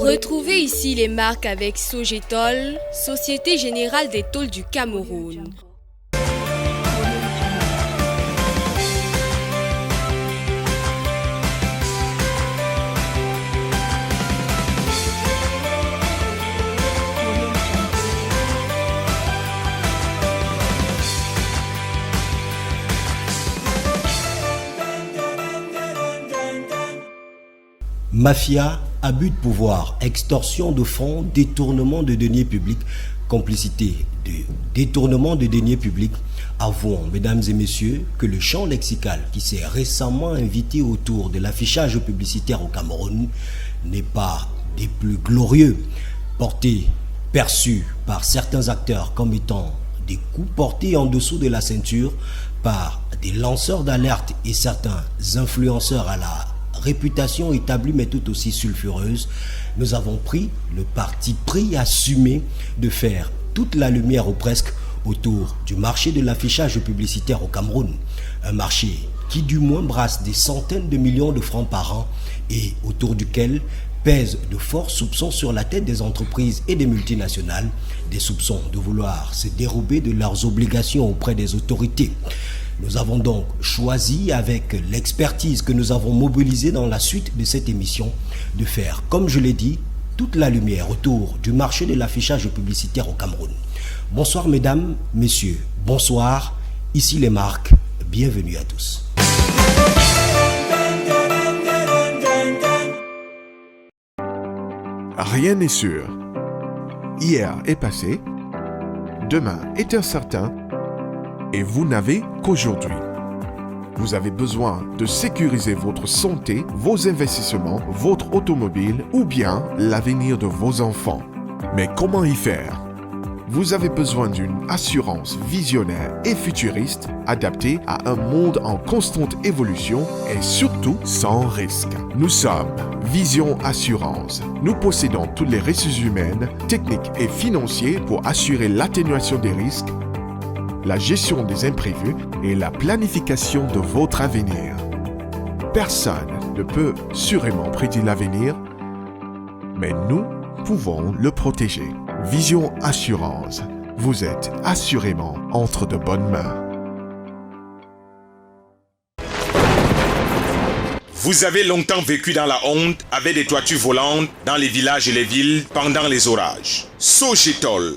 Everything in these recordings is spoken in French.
Retrouvez ici les marques avec Sogetol, Société Générale des Tôles du Cameroun. Mafia, abus de pouvoir, extorsion de fonds, détournement de deniers publics, complicité de détournement de deniers publics. Avouons, mesdames et messieurs, que le champ lexical qui s'est récemment invité autour de l'affichage publicitaire au Cameroun n'est pas des plus glorieux, perçus par certains acteurs comme étant des coups portés en dessous de la ceinture par des lanceurs d'alerte et certains influenceurs à la réputation établie mais tout aussi sulfureuse. Nous avons pris le parti pris assumé de faire toute la lumière ou presque autour du marché de l'affichage publicitaire au Cameroun. Un marché qui du moins brasse des centaines de millions de francs par an et autour duquel pèsent de forts soupçons sur la tête des entreprises et des multinationales, des soupçons de vouloir se dérober de leurs obligations auprès des autorités. Nous avons donc choisi, avec l'expertise que nous avons mobilisée dans la suite de cette émission, de faire, comme je l'ai dit, toute la lumière autour du marché de l'affichage publicitaire au Cameroun. Bonsoir mesdames, messieurs, bonsoir, ici les marques, bienvenue à tous. Rien n'est sûr. Hier est passé, demain est incertain, et vous n'avez qu'aujourd'hui. Vous avez besoin de sécuriser votre santé, vos investissements, votre automobile ou bien l'avenir de vos enfants. Mais comment y faire? Vous avez besoin d'une assurance visionnaire et futuriste, adaptée à un monde en constante évolution et surtout sans risque. Nous sommes Vision Assurance. Nous possédons toutes les ressources humaines, techniques et financières pour assurer l'atténuation des risques, la gestion des imprévus et la planification de votre avenir. Personne ne peut sûrement prédire l'avenir, mais nous pouvons le protéger. Vision Assurance, vous êtes assurément entre de bonnes mains. Vous avez longtemps vécu dans la honte avec des toitures volantes dans les villages et les villes pendant les orages. Sogetol,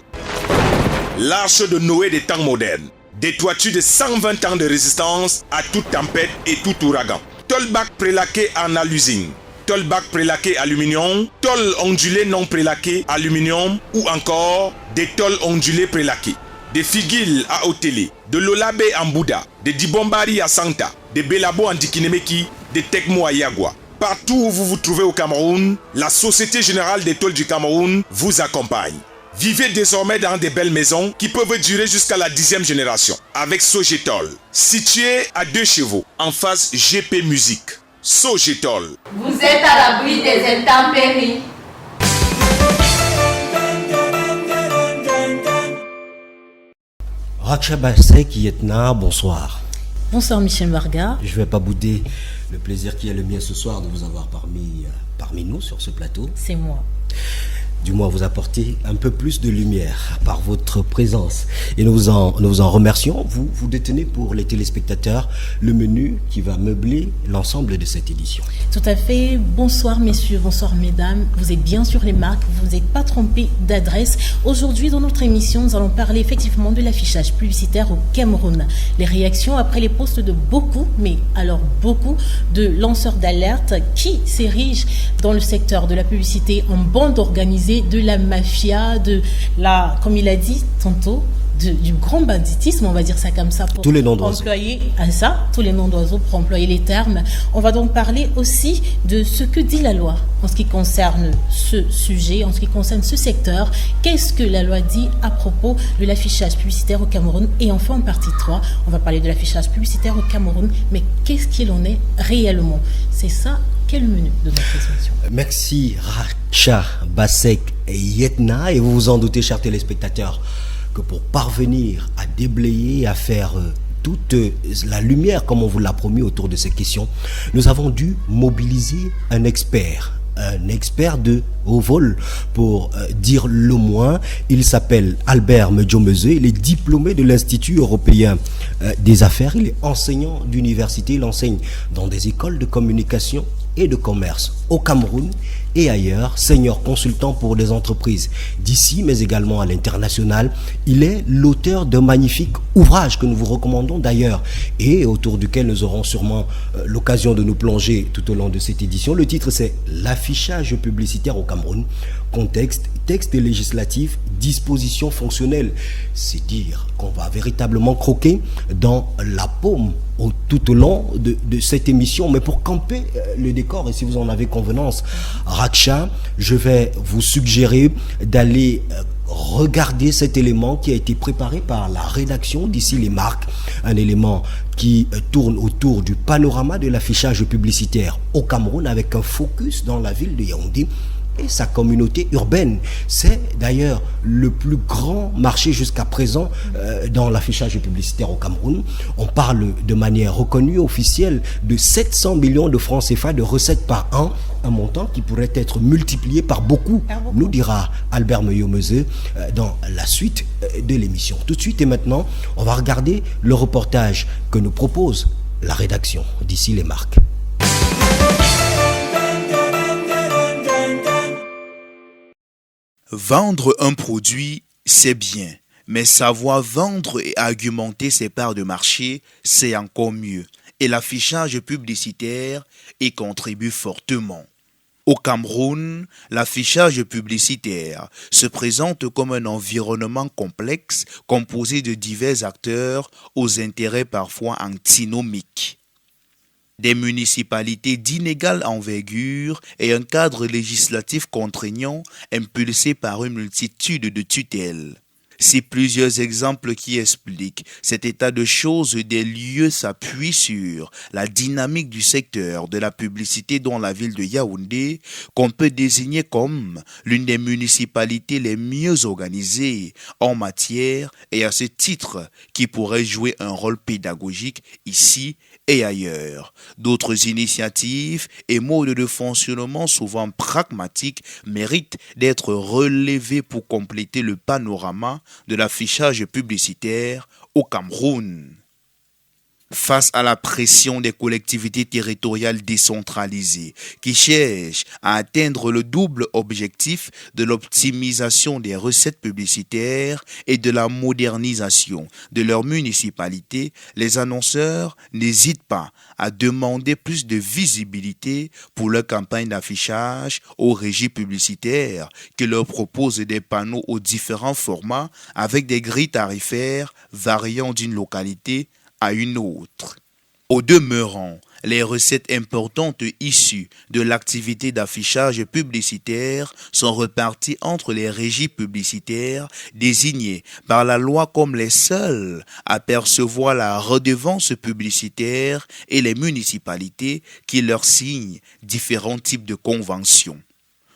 l'arche de Noé des temps modernes. Des toitures de 120 ans de résistance à toute tempête et tout ouragan. Tolbac prélaqué en alusine. Tolbac prélaqué aluminium. Tôle ondulé non prélaqué aluminium. Ou encore des tôles ondulées prélaquées. Des figuilles à Otélé. De l'Olabé en Bouddha. Des Dibombari à Santa. Des Belabo en Dikinemeki. Des Tekmo à Yagua. Partout où vous vous trouvez au Cameroun, la Société Générale des Tôles du Cameroun vous accompagne. Vivez désormais dans des belles maisons qui peuvent durer jusqu'à la 10e génération. Avec Sogetol, situé à 2 chevaux, en face GP Musique. Sogetol. Vous êtes à l'abri des intempéries. Raksha Basek Yetna, bonsoir. Bonsoir Michel Varga. Je ne vais pas bouder le plaisir qui est le mien ce soir de vous avoir parmi nous sur ce plateau. C'est moi. Du moins vous apporter un peu plus de lumière par votre présence. Et nous vous en remercions. Vous détenez pour les téléspectateurs le menu qui va meubler l'ensemble de cette édition. Tout à fait. Bonsoir messieurs, bonsoir mesdames. Vous êtes bien sur les marques, vous n'êtes pas trompés d'adresse. Aujourd'hui dans notre émission, nous allons parler effectivement de l'affichage publicitaire au Cameroun. Les réactions après les posts de beaucoup, mais alors beaucoup, de lanceurs d'alerte qui s'érigent dans le secteur de la publicité en bande organisée, de la mafia, de la, comme il a dit tantôt, du grand banditisme, on va dire ça comme ça, pour tous les noms d'oiseaux. Employer à ça, tous les noms d'oiseaux pour employer les termes. On va donc parler aussi de ce que dit la loi en ce qui concerne ce sujet, en ce qui concerne ce secteur. Qu'est-ce que la loi dit à propos de l'affichage publicitaire au Cameroun? Et enfin, en partie 3, on va parler de l'affichage publicitaire au Cameroun, mais qu'est-ce qu'il en est réellement? C'est ça. Quel menu de notre émission? Merci Raksha Basek Yetna. Et vous vous en doutez, chers téléspectateurs, que pour parvenir à déblayer, à faire toute la lumière, comme on vous l'a promis, autour de ces questions, nous avons dû mobiliser un expert un expert de haut vol, pour dire le moins. Il s'appelle Albert Medjomeze, il est diplômé de l'Institut européen des affaires, il est enseignant d'université, il enseigne dans des écoles de communication et de commerce au Cameroun et ailleurs, senior consultant pour des entreprises d'ici mais également à l'international. Il est l'auteur d'un magnifique ouvrage que nous vous recommandons d'ailleurs et autour duquel nous aurons sûrement l'occasion de nous plonger tout au long de cette édition. Le titre c'est L'affichage publicitaire au Cameroun, contexte, texte législatif, dispositions fonctionnelles. C'est dire qu'on va véritablement croquer dans la paume tout au long de cette émission. Mais pour camper le décor, et si vous en avez convenance, Raksha, je vais vous suggérer d'aller regarder cet élément qui a été préparé par la rédaction d'Ici les marques, un élément qui tourne autour du panorama de l'affichage publicitaire au Cameroun avec un focus dans la ville de Yaoundé et sa communauté urbaine. C'est d'ailleurs le plus grand marché jusqu'à présent dans l'affichage publicitaire au Cameroun. On parle de manière reconnue, officielle, de 700 millions de francs CFA de recettes par an, un montant qui pourrait être multiplié par beaucoup, nous dira Albert Medjomeze dans la suite de l'émission. Tout de suite et maintenant, on va regarder le reportage que nous propose la rédaction d'Ici les marques. Vendre un produit, c'est bien, mais savoir vendre et argumenter ses parts de marché, c'est encore mieux. Et l'affichage publicitaire y contribue fortement. Au Cameroun, l'affichage publicitaire se présente comme un environnement complexe composé de divers acteurs aux intérêts parfois antinomiques. Des municipalités d'inégale envergure et un cadre législatif contraignant impulsé par une multitude de tutelles. Si plusieurs exemples qui expliquent cet état de choses des lieux s'appuient sur la dynamique du secteur de la publicité dans la ville de Yaoundé, qu'on peut désigner comme l'une des municipalités les mieux organisées en matière et à ce titre qui pourrait jouer un rôle pédagogique ici et ailleurs. D'autres initiatives et modes de fonctionnement souvent pragmatiques méritent d'être relevés pour compléter le panorama de l'affichage publicitaire au Cameroun. Face à la pression des collectivités territoriales décentralisées qui cherchent à atteindre le double objectif de l'optimisation des recettes publicitaires et de la modernisation de leur municipalité, les annonceurs n'hésitent pas à demander plus de visibilité pour leur campagne d'affichage aux régies publicitaires qui leur proposent des panneaux aux différents formats avec des grilles tarifaires variant d'une localité à une autre. Au demeurant, les recettes importantes issues de l'activité d'affichage publicitaire sont reparties entre les régies publicitaires désignées par la loi comme les seules à percevoir la redevance publicitaire et les municipalités qui leur signent différents types de conventions.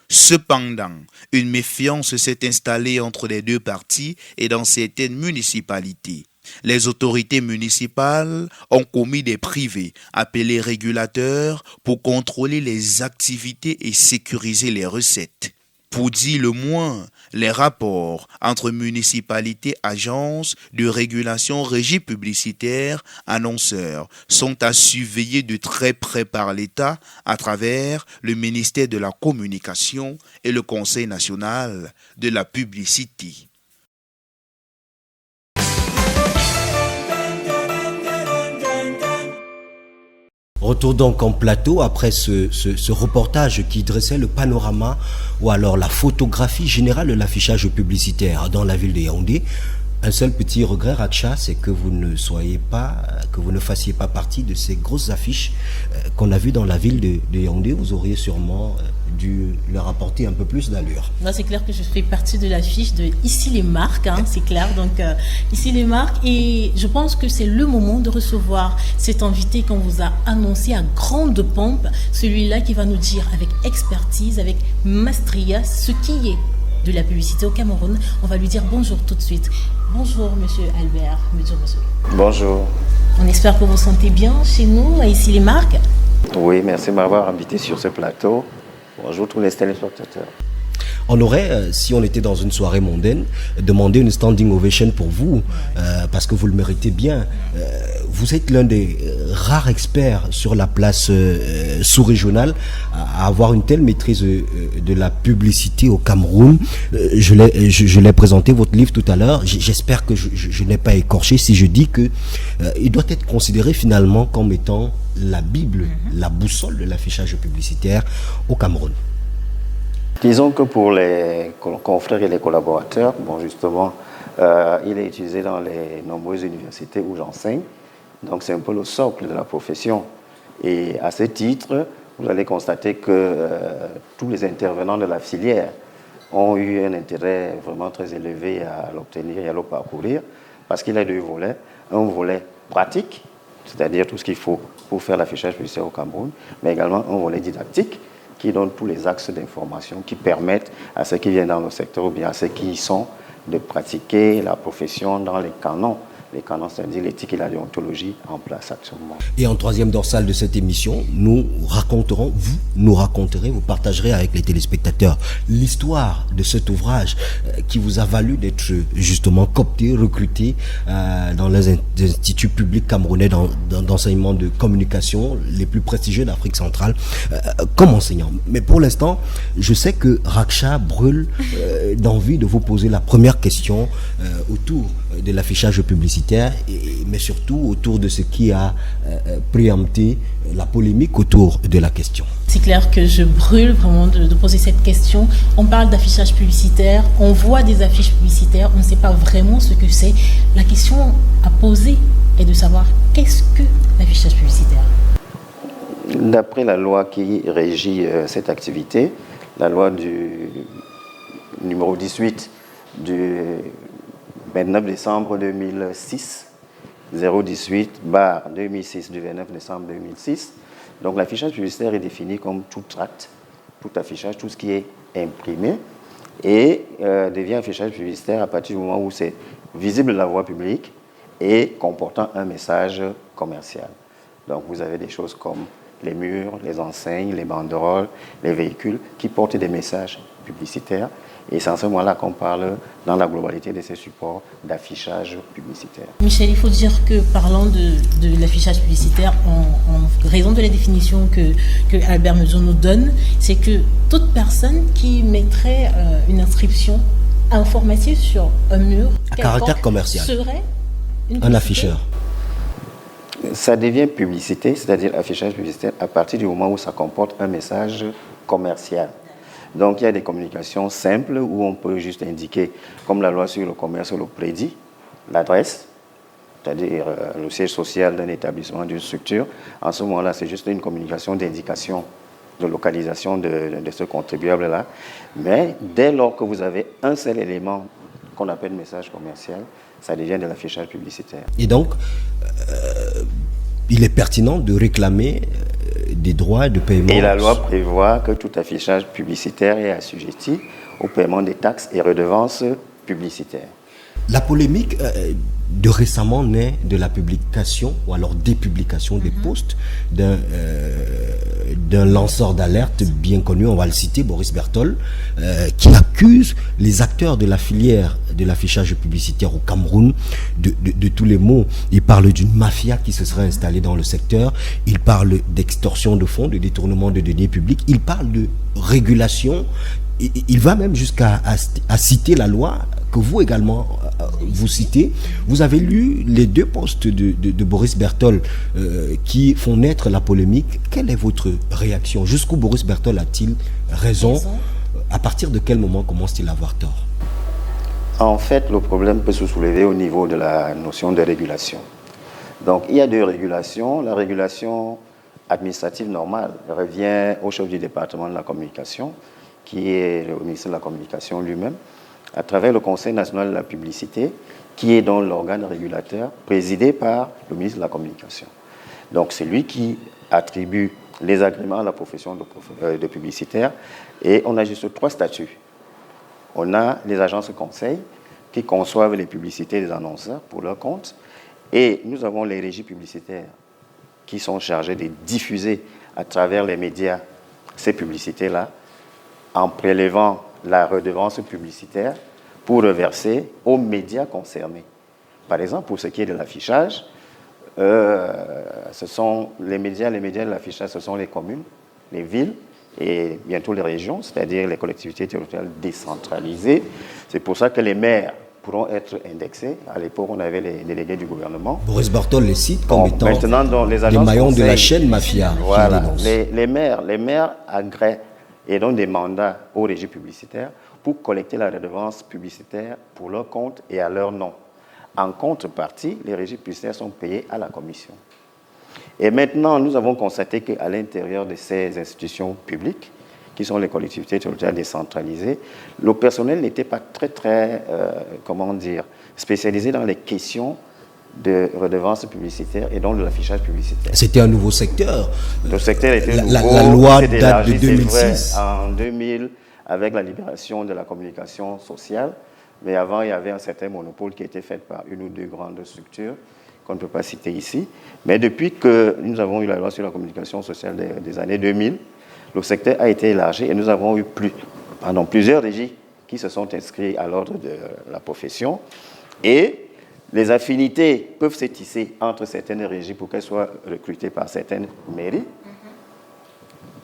Cependant, une méfiance s'est installée entre les deux parties et dans certaines municipalités. Les autorités municipales ont commis des privés appelés régulateurs pour contrôler les activités et sécuriser les recettes. Pour dire le moins, les rapports entre municipalités, agences de régulation, régies publicitaires, annonceurs sont à surveiller de très près par l'État à travers le ministère de la Communication et le Conseil national de la publicité. Retour donc en plateau après ce reportage qui dressait le panorama ou alors la photographie générale de l'affichage publicitaire dans la ville de Yaoundé. Un seul petit regret, Raksha, c'est que vous ne fassiez pas partie de ces grosses affiches qu'on a vues dans la ville de Yaoundé. Vous auriez sûrement dû leur apporter un peu plus d'allure. Non, c'est clair que je fais partie de l'affiche de Ici les marques, c'est clair. Donc, Ici les marques. Et je pense que c'est le moment de recevoir cet invité qu'on vous a annoncé à grande pompe. Celui-là qui va nous dire avec expertise, avec maestria, ce qui est de la publicité au Cameroun. On va lui dire bonjour tout de suite. Bonjour, monsieur Albert Medjomeze. Bonjour. On espère que vous vous sentez bien chez nous, à Ici les marques. Oui, merci de m'avoir invité sur ce plateau. Bonjour tous les téléspectateurs. On aurait, si on était dans une soirée mondaine, demandé une standing ovation pour vous, parce que vous le méritez bien. Vous êtes l'un des rares experts sur la place sous-régionale à avoir une telle maîtrise de la publicité au Cameroun. Je l'ai présenté votre livre tout à l'heure. J'espère que je n'ai pas écorché si je dis que il doit être considéré finalement comme étant la Bible, la boussole de l'affichage publicitaire au Cameroun. Disons que pour les confrères et les collaborateurs, bon justement, il est utilisé dans les nombreuses universités où j'enseigne. Donc c'est un peu le socle de la profession. Et à ce titre, vous allez constater que tous les intervenants de la filière ont eu un intérêt vraiment très élevé à l'obtenir et à le parcourir, parce qu'il a deux volets. Un volet pratique, c'est-à-dire tout ce qu'il faut pour faire l'affichage publicitaire au Cameroun, mais également un volet didactique, qui donne tous les axes d'information qui permettent à ceux qui viennent dans le secteur ou bien à ceux qui y sont de pratiquer la profession dans les canons. Les canons, c'est-à-dire l'éthique et la déontologie en place actuellement. Et en troisième dorsale de cette émission, vous nous raconterez, vous partagerez avec les téléspectateurs l'histoire de cet ouvrage qui vous a valu d'être justement coopté, recruté dans les instituts publics camerounais d'enseignement de communication les plus prestigieux d'Afrique centrale comme enseignant. Mais pour l'instant, je sais que Raksha brûle d'envie de vous poser la première question autour de l'affichage publicitaire, mais surtout autour de ce qui a préempté la polémique autour de la question. C'est clair que je brûle vraiment de poser cette question. On parle d'affichage publicitaire, on voit des affiches publicitaires, on ne sait pas vraiment ce que c'est. La question à poser est de savoir qu'est-ce que l'affichage publicitaire ? D'après la loi qui régit cette activité, la loi du numéro 18 du 29 décembre 2006, 018/2006 du 29 décembre 2006. Donc l'affichage publicitaire est défini comme tout tract, tout affichage, tout ce qui est imprimé et devient affichage publicitaire à partir du moment où c'est visible de la voie publique et comportant un message commercial. Donc vous avez des choses comme les murs, les enseignes, les banderoles, les véhicules qui portent des messages publicitaires. Et c'est en ce moment-là qu'on parle, dans la globalité de ces supports, d'affichage publicitaire. Michel, il faut dire que parlant de l'affichage publicitaire, en raison de la définition que Albert Mezo nous donne, c'est que toute personne qui mettrait une inscription informative sur un mur à caractère commercial serait un afficheur. Ça devient publicité, c'est-à-dire affichage publicitaire, à partir du moment où ça comporte un message commercial. Donc il y a des communications simples où on peut juste indiquer, comme la loi sur le commerce le prédit, l'adresse, c'est-à-dire le siège social d'un établissement, d'une structure. En ce moment-là, c'est juste une communication d'indication de localisation de ce contribuable-là. Mais dès lors que vous avez un seul élément qu'on appelle message commercial, ça devient de l'affichage publicitaire. Et donc, il est pertinent de réclamer des droits de paiement. Et la loi prévoit que tout affichage publicitaire est assujetti au paiement des taxes et redevances publicitaires. La polémique de récemment naît de la publication ou alors dépublication des posts d'un lanceur d'alerte bien connu, on va le citer, Boris Bertol, qui accuse les acteurs de la filière de l'affichage publicitaire au Cameroun de tous les maux. Il parle d'une mafia qui se serait installée dans le secteur, il parle d'extorsion de fonds, de détournement de deniers publics, il parle de régulation, il va même jusqu'à citer la loi que vous également vous citez. Vous avez lu les deux posts de Boris Bertol qui font naître la polémique. Quelle est votre réaction? Jusqu'où Boris Bertol a-t-il raison? À partir de quel moment commence-t-il à avoir tort? En fait, le problème peut se soulever au niveau de la notion de régulation. Donc, il y a deux régulations. La régulation administrative normale revient au chef du département de la communication, qui est le ministre de la Communication lui-même, à travers le Conseil national de la publicité, qui est donc l'organe régulateur présidé par le ministre de la Communication. Donc c'est lui qui attribue les agréments à la profession de publicitaire, et on a juste trois statuts. On a les agences conseils qui conçoivent les publicités des annonceurs pour leur compte, et nous avons les régies publicitaires qui sont chargées de diffuser à travers les médias ces publicités-là. en prélevant la redevance publicitaire pour reverser aux médias concernés. Par exemple, pour ce qui est de l'affichage, ce sont les médias de l'affichage, ce sont les communes, les villes et bientôt les régions, c'est-à-dire les collectivités territoriales décentralisées. C'est pour ça que les maires pourront être indexés. À l'époque, on avait les délégués du gouvernement. Boris Bartol les cite comme étant maintenant, dans les maillons de la chaîne mafia. Voilà, les maires agréent et donnent des mandats aux régies publicitaires pour collecter la redevance publicitaire pour leur compte et à leur nom. En contrepartie, les régies publicitaires sont payées à la commission. Et maintenant, nous avons constaté qu'à l'intérieur de ces institutions publiques, qui sont les collectivités territoriales décentralisées, le personnel n'était pas très spécialisé dans les questions de redevance publicitaire et donc de l'affichage publicitaire. C'était un nouveau secteur. Le secteur était nouveau. La loi date de 2006. En 2000, avec la libération de la communication sociale, mais avant, il y avait un certain monopole qui était fait par une ou deux grandes structures qu'on ne peut pas citer ici. Mais depuis que nous avons eu la loi sur la communication sociale des années 2000, le secteur a été élargi et nous avons eu plusieurs régies qui se sont inscrites à l'ordre de la profession. Et les affinités peuvent se tisser entre certaines régies pour qu'elles soient recrutées par certaines mairies,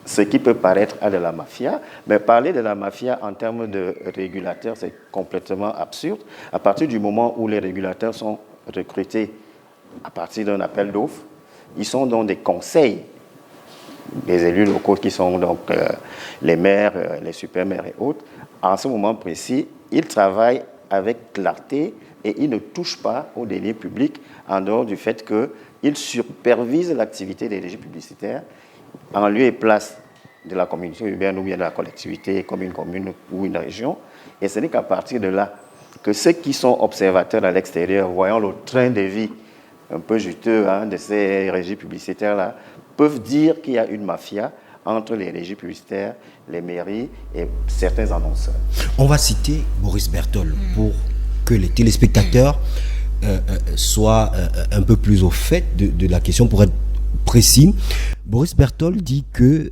ce qui peut paraître à de la mafia. Mais parler de la mafia en termes de régulateurs, c'est complètement absurde. À partir du moment où les régulateurs sont recrutés à partir d'un appel d'offres, ils sont dans des conseils des élus locaux qui sont donc les maires, les super-maires et autres. En ce moment précis, ils travaillent avec clarté et ils ne touchent pas aux deniers publics en dehors du fait qu'ils supervisent l'activité des régies publicitaires en lieu et place de la communauté urbaine ou bien de la collectivité, comme une commune ou une région. Et ce n'est qu'à partir de là que ceux qui sont observateurs à l'extérieur, voyant le train de vie un peu juteux de ces régies publicitaires-là, peuvent dire qu'il y a une mafia entre les régies publicitaires, les mairies et certains annonceurs. On va citer Boris Bertol pour que les téléspectateurs soient un peu plus au fait de la question, pour être précis. Boris Bertol dit que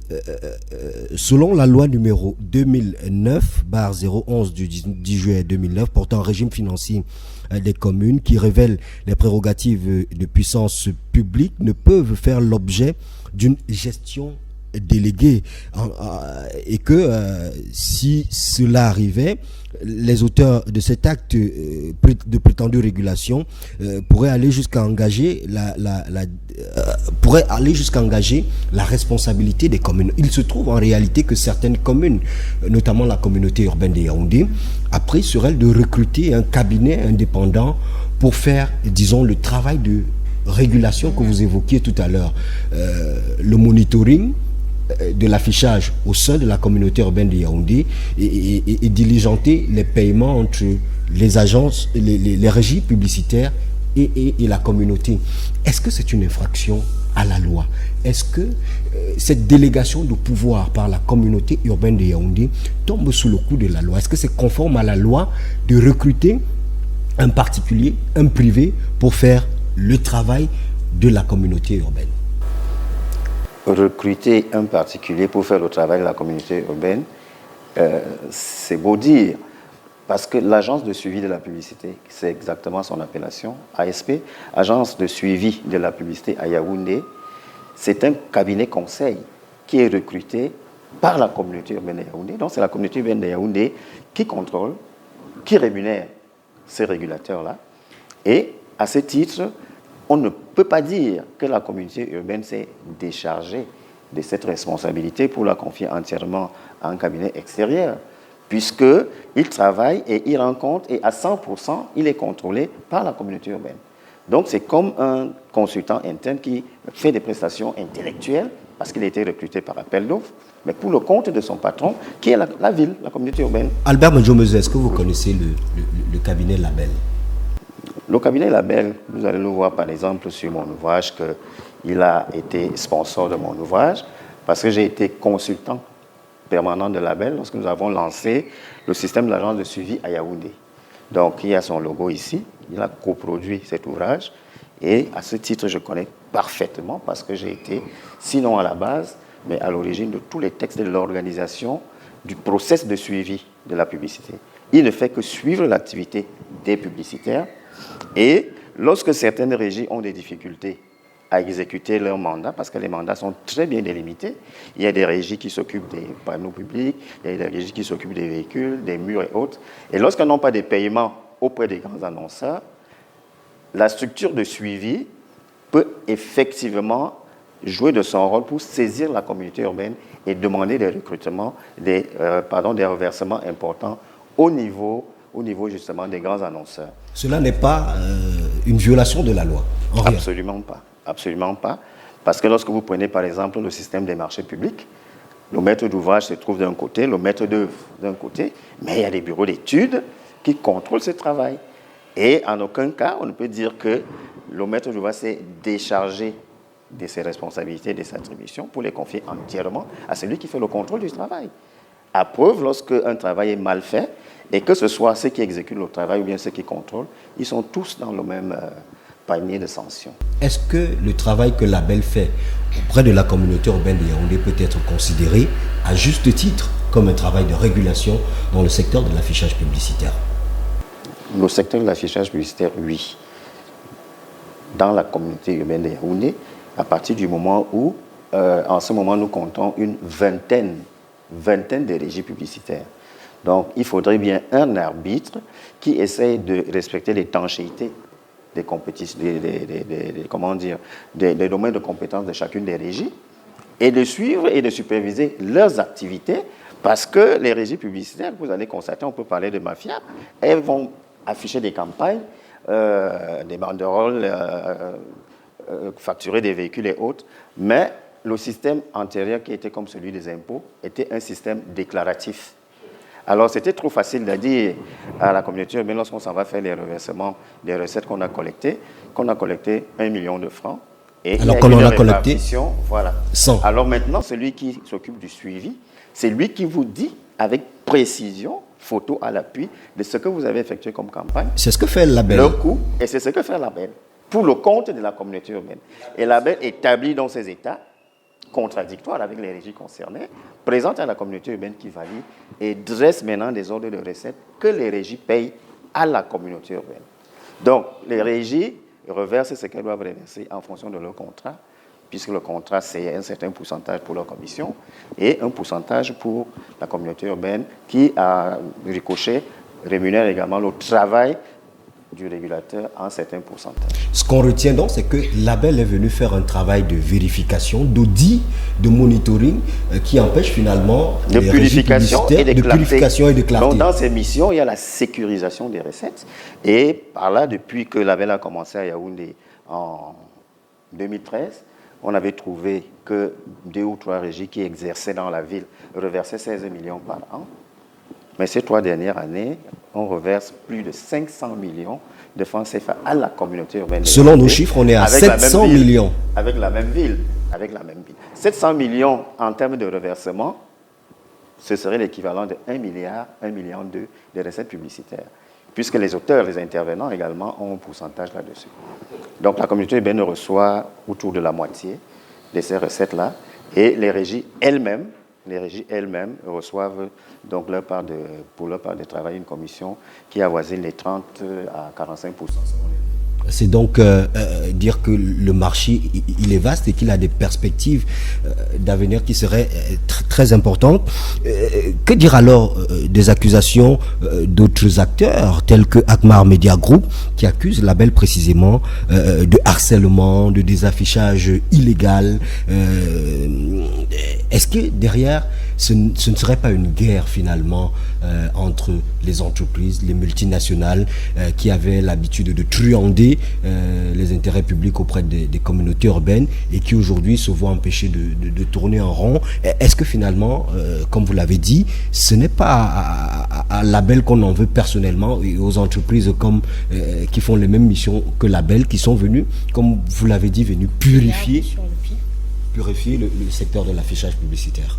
selon la loi numéro 2009/011 du 10 juillet 2009 portant un régime financier des communes qui révèle les prérogatives de puissance publique ne peuvent faire l'objet d'une gestion déléguée et que si cela arrivait, les auteurs de cet acte de prétendue régulation pourraient aller jusqu'à engager la responsabilité des communes. Il se trouve en réalité que certaines communes, notamment la communauté urbaine de Yaoundé, a pris sur elle de recruter un cabinet indépendant pour faire, disons, le travail de régulation que vous évoquiez tout à l'heure, le monitoring de l'affichage au sein de la communauté urbaine de Yaoundé et diligenter les paiements entre les agences, les régies publicitaires et la communauté. Est-ce que c'est une infraction à la loi? Est-ce que cette délégation de pouvoir par la communauté urbaine de Yaoundé tombe sous le coup de la loi? Est-ce que c'est conforme à la loi de recruter un particulier, un privé, pour faire le travail de la communauté urbaine? Recruter un particulier pour faire le travail de la communauté urbaine, c'est beau dire, parce que l'agence de suivi de la publicité, c'est exactement son appellation, ASP, agence de suivi de la publicité à Yaoundé, c'est un cabinet conseil qui est recruté par la communauté urbaine de Yaoundé. Donc c'est la communauté urbaine de Yaoundé qui contrôle, qui rémunère ces régulateurs-là. Et à ce titre, on ne peut pas dire que la communauté urbaine s'est déchargée de cette responsabilité pour la confier entièrement à un cabinet extérieur, puisqu'il travaille et il rencontre, et à 100%, il est contrôlé par la communauté urbaine. Donc c'est comme un consultant interne qui fait des prestations intellectuelles, parce qu'il a été recruté par appel d'offres, mais pour le compte de son patron, qui est la ville, la communauté urbaine. Albert Mejomeze, est-ce que vous connaissez le cabinet Label? Le cabinet Label, vous allez le voir par exemple sur mon ouvrage, qu'il a été sponsor de mon ouvrage, parce que j'ai été consultant permanent de Label lorsque nous avons lancé le système de l'agence de suivi à Yaoundé. Donc il y a son logo ici, il a coproduit cet ouvrage, et à ce titre je connais parfaitement, parce que j'ai été, sinon à la base, mais à l'origine de tous les textes de l'organisation du process de suivi de la publicité. Il ne fait que suivre l'activité des publicitaires. Et lorsque certaines régies ont des difficultés à exécuter leur mandat, parce que les mandats sont très bien délimités, il y a des régies qui s'occupent des panneaux publics, il y a des régies qui s'occupent des véhicules, des murs et autres. Et lorsqu'ils n'ont pas de paiement auprès des grands annonceurs, la structure de suivi peut effectivement jouer de son rôle pour saisir la communauté urbaine et demander des recrutements, des reversements importants au niveau justement des grands annonceurs. Cela n'est pas une violation de la loi, en rien. Absolument pas. Absolument pas. Parce que lorsque vous prenez par exemple le système des marchés publics, le maître d'ouvrage se trouve d'un côté, le maître d'œuvre d'un côté, mais il y a des bureaux d'études qui contrôlent ce travail. Et en aucun cas, on ne peut dire que le maître d'ouvrage s'est déchargé de ses responsabilités, de ses attributions, pour les confier entièrement à celui qui fait le contrôle du travail. À preuve, lorsque un travail est mal fait, et que ce soit ceux qui exécutent le travail ou bien ceux qui contrôlent, ils sont tous dans le même panier de sanctions. Est-ce que le travail que Label fait auprès de la communauté urbaine de Yaoundé peut être considéré, à juste titre, comme un travail de régulation dans le secteur de l'affichage publicitaire? Le secteur de l'affichage publicitaire, oui. Dans la communauté urbaine de Yaoundé, à partir du moment où, en ce moment, nous comptons une vingtaine de régies publicitaires. Donc, il faudrait bien un arbitre qui essaye de respecter l'étanchéité des compétitions, des domaines de compétences de chacune des régies et de suivre et de superviser leurs activités, parce que les régies publicitaires, vous allez constater, on peut parler de mafia, elles vont afficher des campagnes, des banderoles, facturer des véhicules et autres, mais le système antérieur qui était comme celui des impôts était un système déclaratif. Alors c'était trop facile de dire à la communauté urbaine, lorsqu'on s'en va faire les reversements des recettes qu'on a collectées 1 million de francs. Et alors qu'on en a collecté, voilà. 100. Alors maintenant, celui qui s'occupe du suivi, c'est lui qui vous dit avec précision, photo à l'appui, de ce que vous avez effectué comme campagne. C'est ce que fait Label. Le coût, et c'est ce que fait Label, pour le compte de la communauté urbaine. Et Label établit dans ses états contradictoires avec les régies concernées, présente à la communauté urbaine qui valide et dresse maintenant des ordres de recettes que les régies payent à la communauté urbaine. Donc, les régies reversent ce qu'elles doivent reverser en fonction de leur contrat, puisque le contrat, c'est un certain pourcentage pour leur commission et un pourcentage pour la communauté urbaine qui, à ricochet, rémunère également le travail du régulateur en certain pourcentage. Ce qu'on retient donc, c'est que Label est venu faire un travail de vérification, d'audit, de monitoring qui empêche finalement de purification et de clarté. Donc, dans ces missions, il y a la sécurisation des recettes. Et par là, depuis que Label a commencé à Yaoundé en 2013, on avait trouvé que 2 ou 3 régies qui exerçaient dans la ville reversaient 16 millions par an. Mais ces 3 dernières années, on reverse plus de 500 millions de francs CFA à la communauté urbaine. Selon nos chiffres, on est à 700 millions. Avec la même ville. 700 millions en termes de reversement, ce serait l'équivalent de 1 milliard, 1,2 milliard de recettes publicitaires. Puisque les auteurs, les intervenants également ont un pourcentage là-dessus. Donc la communauté urbaine reçoit autour de la moitié de ces recettes-là. Et les régies elles-mêmes reçoivent donc pour leur part de travail une commission qui avoisine les 30 à 45%. C'est donc dire que le marché, il est vaste et qu'il a des perspectives d'avenir qui seraient très importantes. Que dire alors des accusations d'autres acteurs tels que Akmar Media Group qui accusent Label précisément de harcèlement, de désaffichage illégal? Est-ce que derrière, ce ne serait pas une guerre finalement entre les entreprises, les multinationales qui avaient l'habitude de truander les intérêts publics auprès des communautés urbaines et qui aujourd'hui se voient empêchés de tourner en rond? Est-ce que finalement, comme vous l'avez dit, ce n'est pas à Label qu'on en veut personnellement et aux entreprises qui font les mêmes missions que Label qui sont venues, comme vous l'avez dit, venus purifier le secteur de l'affichage publicitaire?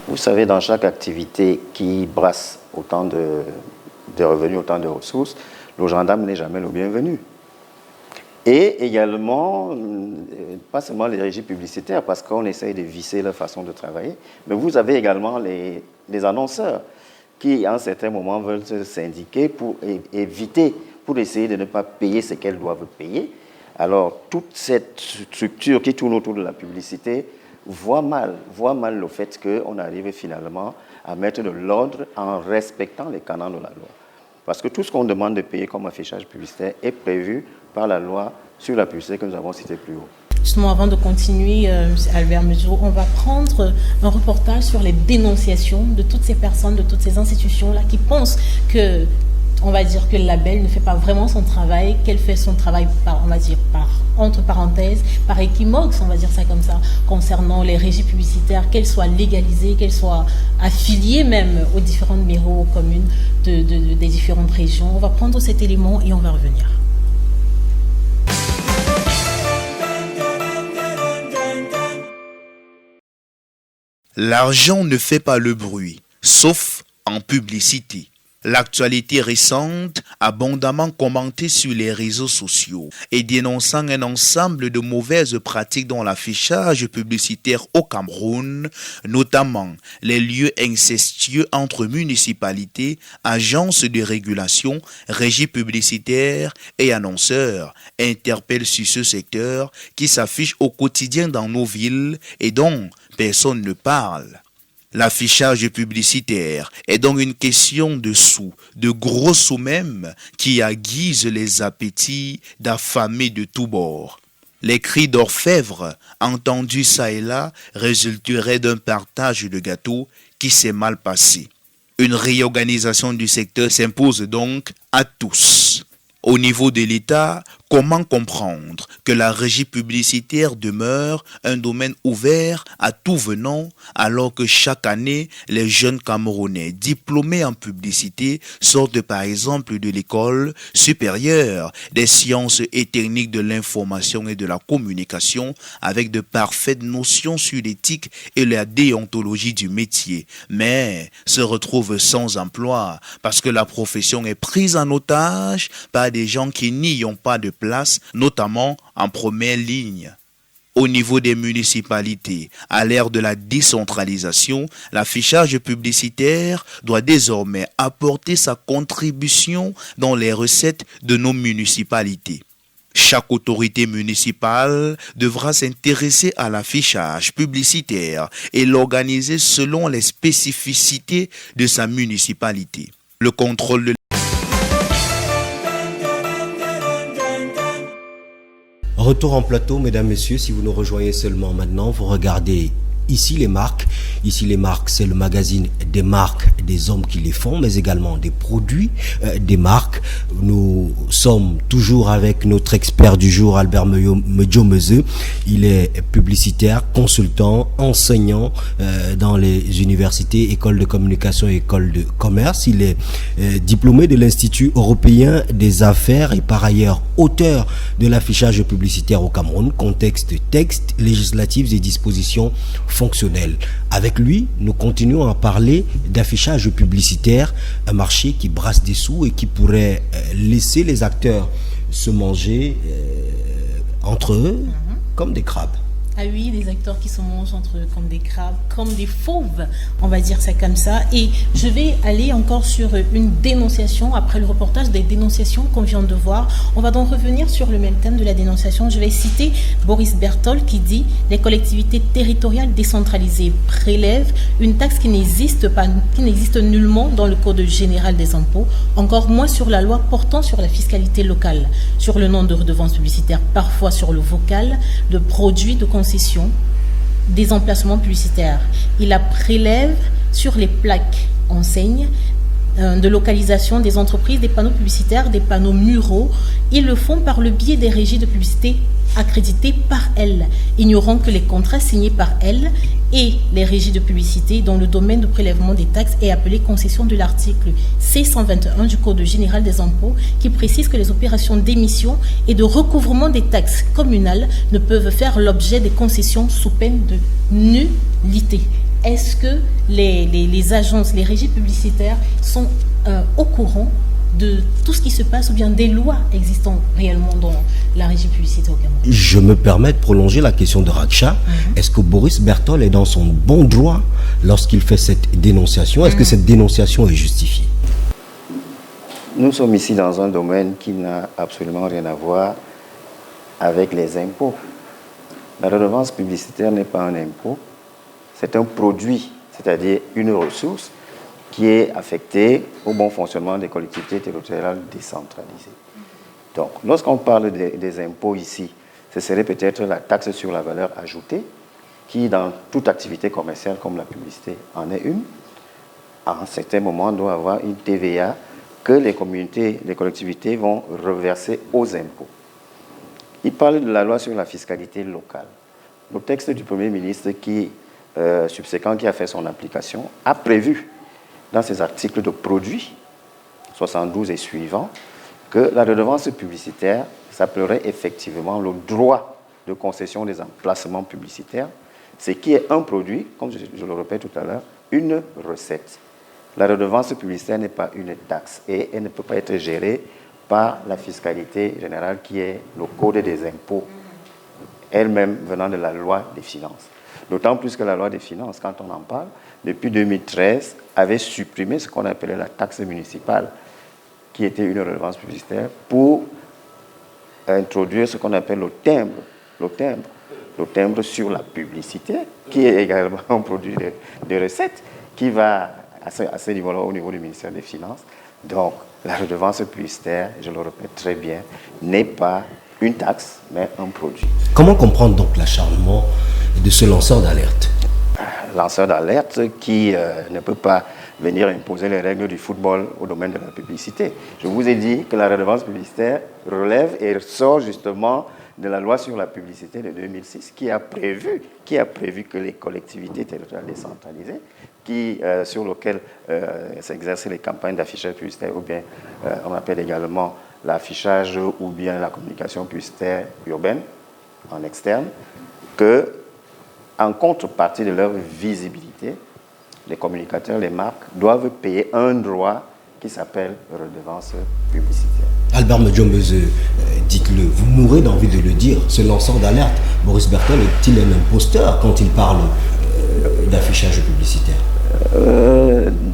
Vous savez, dans chaque activité qui brasse autant de revenus, autant de ressources, le gendarme n'est jamais le bienvenu. Et également, pas seulement les régies publicitaires, parce qu'on essaye de visser leur façon de travailler, mais vous avez également les annonceurs qui, à un certain moment, veulent se syndiquer pour éviter, pour essayer de ne pas payer ce qu'elles doivent payer. Alors, toute cette structure qui tourne autour de la publicité voit mal le fait qu'on arrive finalement à mettre de l'ordre en respectant les canons de la loi. Parce que tout ce qu'on demande de payer comme affichage publicitaire est prévu par la loi sur la publicité que nous avons citée plus haut. Justement, avant de continuer, M. Albert Medzo, on va prendre un reportage sur les dénonciations de toutes ces personnes, de toutes ces institutions-là qui pensent que, on va dire que le label ne fait pas vraiment son travail, qu'elle fait son travail entre parenthèses, par équimoxe, on va dire ça comme ça, concernant les régies publicitaires, qu'elles soient légalisées, qu'elles soient affiliées même aux différents numéros communes des différentes régions. On va prendre cet élément et on va revenir. L'argent ne fait pas le bruit, sauf en publicité. L'actualité récente, abondamment commentée sur les réseaux sociaux et dénonçant un ensemble de mauvaises pratiques dans l'affichage publicitaire au Cameroun, notamment les lieux incestueux entre municipalités, agences de régulation, régies publicitaires et annonceurs, interpelle sur ce secteur qui s'affiche au quotidien dans nos villes et dont personne ne parle. L'affichage publicitaire est donc une question de sous, de gros sous même, qui aiguise les appétits d'affamés de tous bords. Les cris d'orfèvre, entendus ça et là, résulteraient d'un partage de gâteau qui s'est mal passé. Une réorganisation du secteur s'impose donc à tous. Au niveau de l'État, comment comprendre que la régie publicitaire demeure un domaine ouvert à tout venant alors que chaque année, les jeunes Camerounais diplômés en publicité sortent par exemple de l'école supérieure des sciences et techniques de l'information et de la communication avec de parfaites notions sur l'éthique et la déontologie du métier, mais se retrouvent sans emploi parce que la profession est prise en otage par des gens qui n'y ont pas de place, notamment en première ligne. Au niveau des municipalités, à l'ère de la décentralisation, l'affichage publicitaire doit désormais apporter sa contribution dans les recettes de nos municipalités. Chaque autorité municipale devra s'intéresser à l'affichage publicitaire et l'organiser selon les spécificités de sa municipalité. Le contrôle de Retour en plateau, mesdames, messieurs, si vous nous rejoignez seulement maintenant, vous regardez ici les marques. Ici les marques, c'est le magazine des marques, des hommes qui les font, mais également des produits des marques. Nous sommes toujours avec notre expert du jour, Albert Medzo. Il est publicitaire, consultant, enseignant dans les universités, écoles de communication et écoles de commerce. Il est diplômé de l'Institut européen des affaires et par ailleurs auteur de l'affichage publicitaire au Cameroun, contexte, textes législatifs et dispositions fonctionnelles. Avec lui, nous continuons à parler d'affichage publicitaire, un marché qui brasse des sous et qui pourrait laisser les acteurs se manger entre eux comme des crabes. Ah oui, des acteurs qui se mangent entre eux comme des crabes, comme des fauves, on va dire ça comme ça. Et je vais aller encore sur une dénonciation, après le reportage des dénonciations qu'on vient de voir. On va donc revenir sur le même thème de la dénonciation. Je vais citer Boris Berthold qui dit « Les collectivités territoriales décentralisées prélèvent une taxe qui n'existe nullement dans le Code général des impôts, encore moins sur la loi portant sur la fiscalité locale, sur le nom de redevance publicitaire, parfois sur le vocal, de produits de concession, des emplacements publicitaires. Il la prélève sur les plaques enseignes de localisation des entreprises, des panneaux publicitaires, des panneaux muraux. Ils le font par le biais des régies de publicité accréditées par elles, ignorant que les contrats signés par elles et les régies de publicité dont le domaine de prélèvement des taxes est appelé concession de l'article C121 du Code général des impôts qui précise que les opérations d'émission et de recouvrement des taxes communales ne peuvent faire l'objet des concessions sous peine de nullité. Est-ce que les agences, les régies publicitaires sont au courant de tout ce qui se passe ou bien des lois existant réellement dans la régie publicitaire au Cameroun. Je me permets de prolonger la question de Raksha. Est-ce que Boris Bertol est dans son bon droit lorsqu'il fait cette dénonciation? Est-ce que cette dénonciation est justifiée? Nous sommes ici dans un domaine qui n'a absolument rien à voir avec les impôts. La redevance publicitaire n'est pas un impôt, c'est un produit, c'est-à-dire une ressource qui est affectée au bon fonctionnement des collectivités territoriales décentralisées. Donc, lorsqu'on parle des impôts ici, ce serait peut-être la taxe sur la valeur ajoutée, qui, dans toute activité commerciale comme la publicité en est une, à un certain moment doit avoir une TVA que les collectivités vont reverser aux impôts. Il parle de la loi sur la fiscalité locale. Le texte du Premier ministre subséquent qui a fait son application a prévu dans ses articles de produits 72 et suivants que la redevance publicitaire s'appellerait effectivement le droit de concession des emplacements publicitaires, ce qui est un produit, comme je le répète tout à l'heure, une recette. La redevance publicitaire n'est pas une taxe et elle ne peut pas être gérée par la fiscalité générale qui est le code des impôts, elle-même venant de la loi des finances. D'autant plus que la loi des finances, quand on en parle, depuis 2013, avait supprimé ce qu'on appelait la taxe municipale, qui était une redevance publicitaire, pour introduire ce qu'on appelle le timbre sur la publicité, qui est également un produit de recettes, qui va à ce niveau-là au niveau du ministère des Finances. Donc, la redevance publicitaire, je le répète très bien, n'est pas une taxe, mais un produit. Comment comprendre donc l'acharnement de ce lanceur d'alerte? Lanceur d'alerte qui ne peut pas venir imposer les règles du football au domaine de la publicité. Je vous ai dit que la redevance publicitaire relève et sort justement de la loi sur la publicité de 2006 qui a prévu que les collectivités territoriales décentralisées sur lesquelles s'exercent les campagnes d'affichage publicitaire ou bien on appelle également l'affichage ou bien la communication publicitaire urbaine en externe, que en contrepartie de leur visibilité, les communicateurs, les marques doivent payer un droit qui s'appelle redevance publicitaire. Albert Medjombeze, dites-le, vous mourrez d'envie de le dire, ce lanceur d'alerte, Boris Bertol, est-il un imposteur quand il parle d'affichage publicitaire?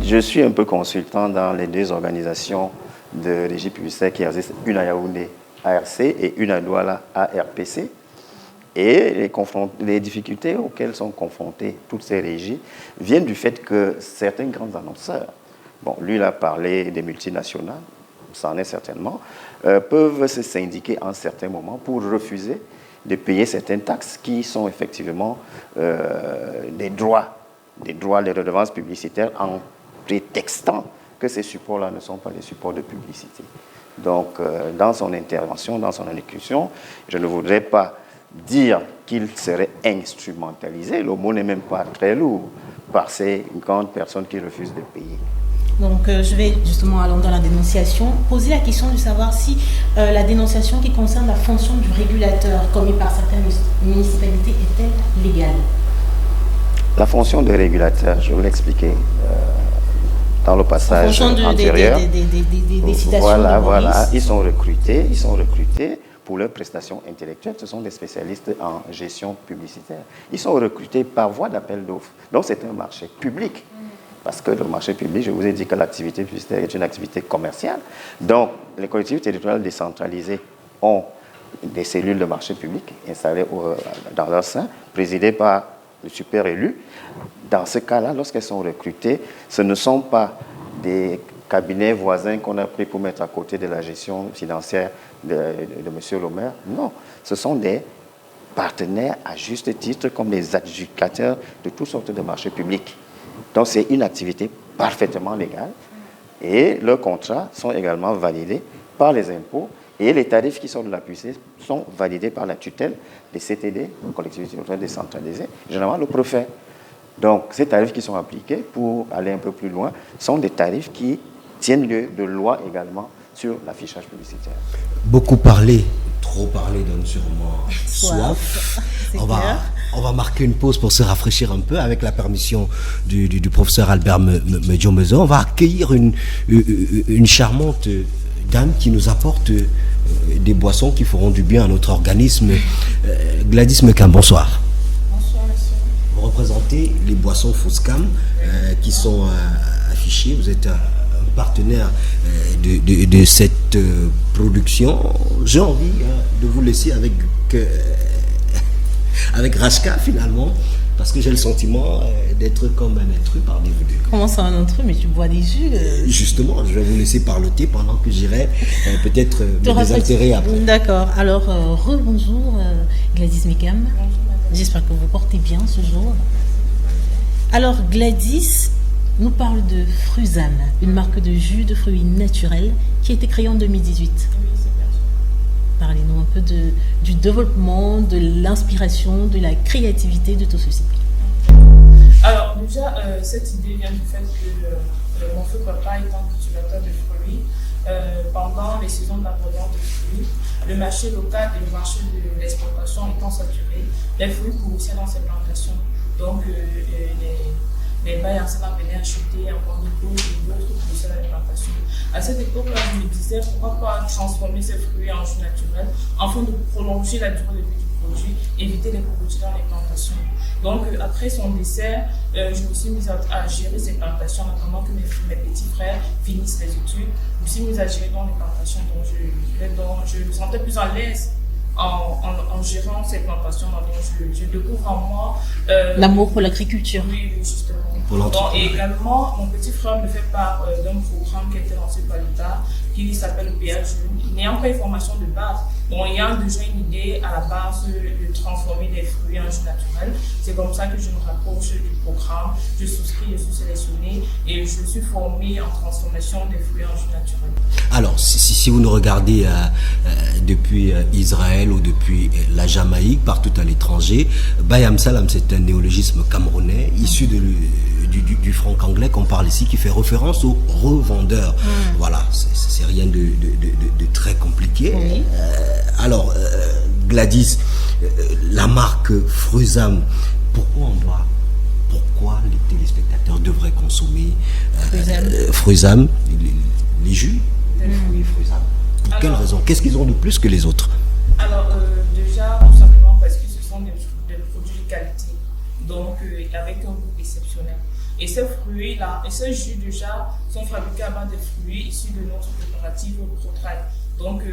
Je suis un peu consultant dans les deux organisations de régie publicitaire qui existent, une à Yaoundé, ARC, et une à Douala, ARPC. Et les difficultés auxquelles sont confrontées toutes ces régies viennent du fait que certains grands annonceurs, bon, lui il a parlé des multinationales, ça en est certainement, peuvent se syndiquer en certains moments pour refuser de payer certaines taxes qui sont effectivement des droits de redevances publicitaires en prétextant que ces supports-là ne sont pas des supports de publicité. Donc, dans son intervention, dans son allocution, je ne voudrais pas dire qu'il serait instrumentalisé, le mot n'est même pas très lourd, par ces grandes personnes qui refusent de payer. Donc, je vais justement, allant dans la dénonciation, poser la question de savoir si la dénonciation qui concerne la fonction du régulateur commis par certaines municipalités est-elle légale? La fonction de régulateur, je vous l'ai expliqué dans le passage antérieur. Des citations. Voilà, ils sont recrutés pour leurs prestations intellectuelles. Ce sont des spécialistes en gestion publicitaire. Ils sont recrutés par voie d'appel d'offres. Donc, c'est un marché public. Parce que le marché public, je vous ai dit que l'activité publicitaire est une activité commerciale. Donc, les collectivités territoriales décentralisées ont des cellules de marché public installées dans leur sein, présidées par le super élu. Dans ce cas-là, lorsqu'elles sont recrutées, ce ne sont pas des cabinets voisins qu'on a pris pour mettre à côté de la gestion financière de M. le maire. Non, ce sont des partenaires à juste titre comme des adjudicateurs de toutes sortes de marchés publics. Donc, c'est une activité parfaitement légale et leurs contrats sont également validés par les impôts et les tarifs qui sortent de la publicité sont validés par la tutelle des CTD, collectivités territoriales décentralisées, généralement le préfet. Donc, ces tarifs qui sont appliqués, pour aller un peu plus loin, sont des tarifs qui tiennent lieu de loi également sur l'affichage publicitaire. Beaucoup parler, trop parler donne sûrement soif. On va marquer une pause pour se rafraîchir un peu avec la permission du professeur Albert Medjomezo. On va accueillir une charmante dame qui nous apporte des boissons qui feront du bien à notre organisme. Gladys Mekam, bonsoir. Bonsoir, monsieur. Vous représentez les boissons Foscam qui sont affichées. Vous êtes un partenaire de cette production. J'ai envie de vous laisser avec Rashka finalement, parce que j'ai le sentiment d'être comme un intrus parmi vous deux. Comment ça un intrus? Mais tu bois des jus Justement, je vais vous laisser parloter pendant que j'irai peut-être me désaltérer après. D'accord. Alors, rebonjour Gladys Mekam. J'espère que vous portez bien ce jour. Alors Gladys nous parle de Fruzam, une marque de jus de fruits naturels qui a été créée en 2018. Parlez-nous un peu du développement, de l'inspiration, de la créativité de tout ceci. Alors déjà, cette idée vient du fait que mon feu papa étant cultivateur de fruits, pendant les saisons d'abondance de fruits, le marché local et le marché de l'exportation étant saturés, les fruits poussaient dans ces plantations. Donc les bailleurs venaient acheter en Congo et d'autres poussaient dans les plantations. À cette époque-là, je me disais pourquoi pas transformer ces fruits en jus naturel afin de prolonger la durée de vie du produit, éviter les produits dans les plantations. Donc après son décès, je me suis mise à gérer ces plantations en attendant que mes petits frères finissent les études. Je me suis mise à gérer dans les plantations, donc je me sentais plus à l'aise en gérant ces plantations. Donc je découvre en moi l'amour pour l'agriculture. Oui, justement. Donc, et également, mon petit frère me fait part d'un programme qui a été lancé par l'État qui s'appelle le PA Jeune. N'ayant pas une formation de base, bon, il y a déjà une idée à la base de transformer des fruits en jus naturel. C'est comme ça que je me rapproche du programme. Je souscris, je suis sélectionnée et je suis formée en transformation des fruits en jus naturel. Alors, si vous nous regardez depuis Israël ou depuis la Jamaïque, partout à l'étranger, Bayam Salam, c'est un néologisme camerounais issu du franc anglais qu'on parle ici, qui fait référence aux revendeurs. Voilà, c'est rien de très compliqué. Oui. Alors, Gladys, la marque Fruzam, pourquoi les téléspectateurs devraient consommer Fruzam, les jus des fruits Fruzam? Pour quelle raison? Qu'est-ce qu'ils ont de plus que les autres? Alors, déjà, tout simplement parce que ce sont des produits de qualité, donc avec un goût exceptionnel. Et ces fruits-là, et ces jus déjà sont fabriqués à base de fruits issus de notre coopérative Protrail. Donc,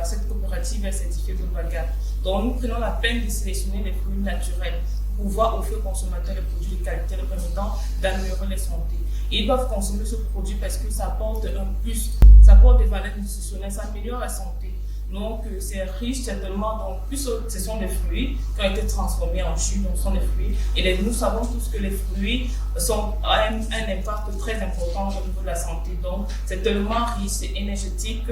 cette coopérative est certifiée Global GAP. Donc, nous prenons la peine de sélectionner les fruits naturels pour pouvoir offrir aux consommateurs des produits de qualité leur permettant d'améliorer la santé. Et ils doivent consommer ce produit parce que ça apporte un plus, ça apporte des valeurs nutritionnelles, ça améliore la santé. Donc, c'est riche certainement. Donc, plus ce sont des fruits qui ont été transformés en jus, donc ce sont des fruits. Et nous savons tous que les fruits ont un impact très important au niveau de la santé. Donc, c'est tellement riche, c'est énergétique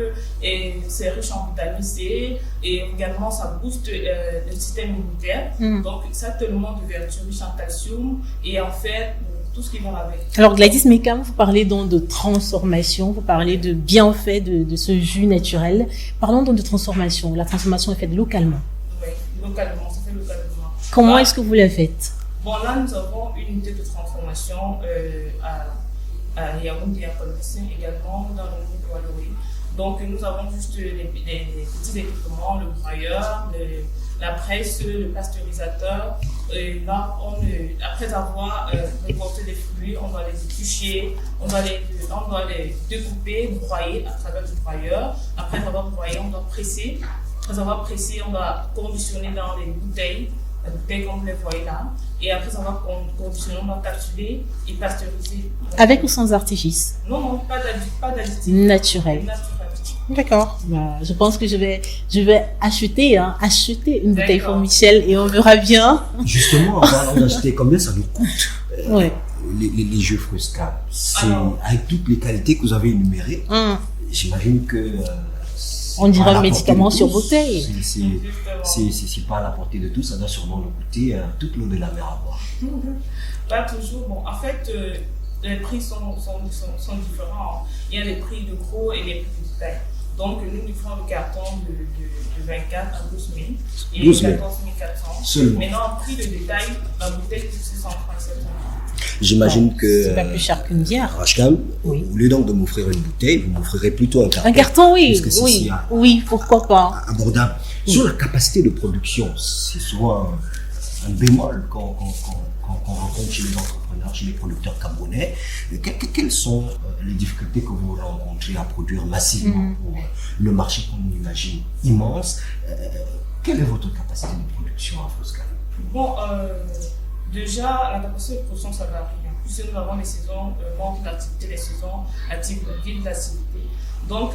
et c'est riche en vitamine C. Et également, ça booste le système immunitaire. Donc, ça a tellement de vertus, riche en calcium. Et en fait, tout ce qui va avec. Alors Gladys Mekam, vous parlez donc de transformation, vous parlez de bienfaits de ce jus naturel. Parlons donc de transformation. La transformation est faite localement. Oui, localement, ça fait localement. Comment est-ce que vous la faites? Bon, là, nous avons une unité de transformation à Yaoundé, à Colmessin, également dans le groupe Walloé. Donc, nous avons juste les petits équipements, le broyeur, la presse, le pasteurisateur. Et là, après avoir récolté les fruits, on va les éplucher, on doit les découper, broyer à travers le broyeur. Après avoir broyé, on doit presser. Après avoir pressé, on doit conditionner dans les bouteilles comme vous les voyez là. Et après avoir conditionné, on doit capsuler et pasteuriser. Avec ou sans artifice? Non, pas d'additif. Naturel. D'accord. Je pense que je vais acheter une bouteille pour Michel et on verra bien. Justement, en parlant d'acheter, combien ça nous coûte ouais. les jeux Fruscam? C'est avec toutes les qualités que vous avez énumérées. J'imagine que on dirait un médicament sur bouteille. C'est pas à la portée de tous, ça doit sûrement nous coûter toute l'eau de la mer à boire. Pas toujours. Bon, en fait, les prix sont différents. Il y a les prix de gros et les prix de taille. Donc nous livrons le carton de 24 à 12 000 et 12 000. 14 400. Seulement. Maintenant, en prix de détail, la bouteille coûte 637 €. J'imagine que C'est pas plus cher qu'une bière. Rachkam, Oui. au lieu donc de m'offrir une bouteille, vous m'offrirez plutôt un carton. Un carton, oui, Puisque c'est oui, si oui, pourquoi pas. abordable. Sur la capacité de production, c'est souvent un bémol qu'on rencontre chez les entrepreneurs, chez les producteurs camerounais. Quelles sont les difficultés que vous rencontrez à produire massivement pour le marché qu'on imagine immense? Quelle est votre capacité de production à Foscal? Bon, déjà, la capacité de production, ça varie. Puisque nous avons les saisons manque d'activité, les saisons actives, vides d'activité. Donc,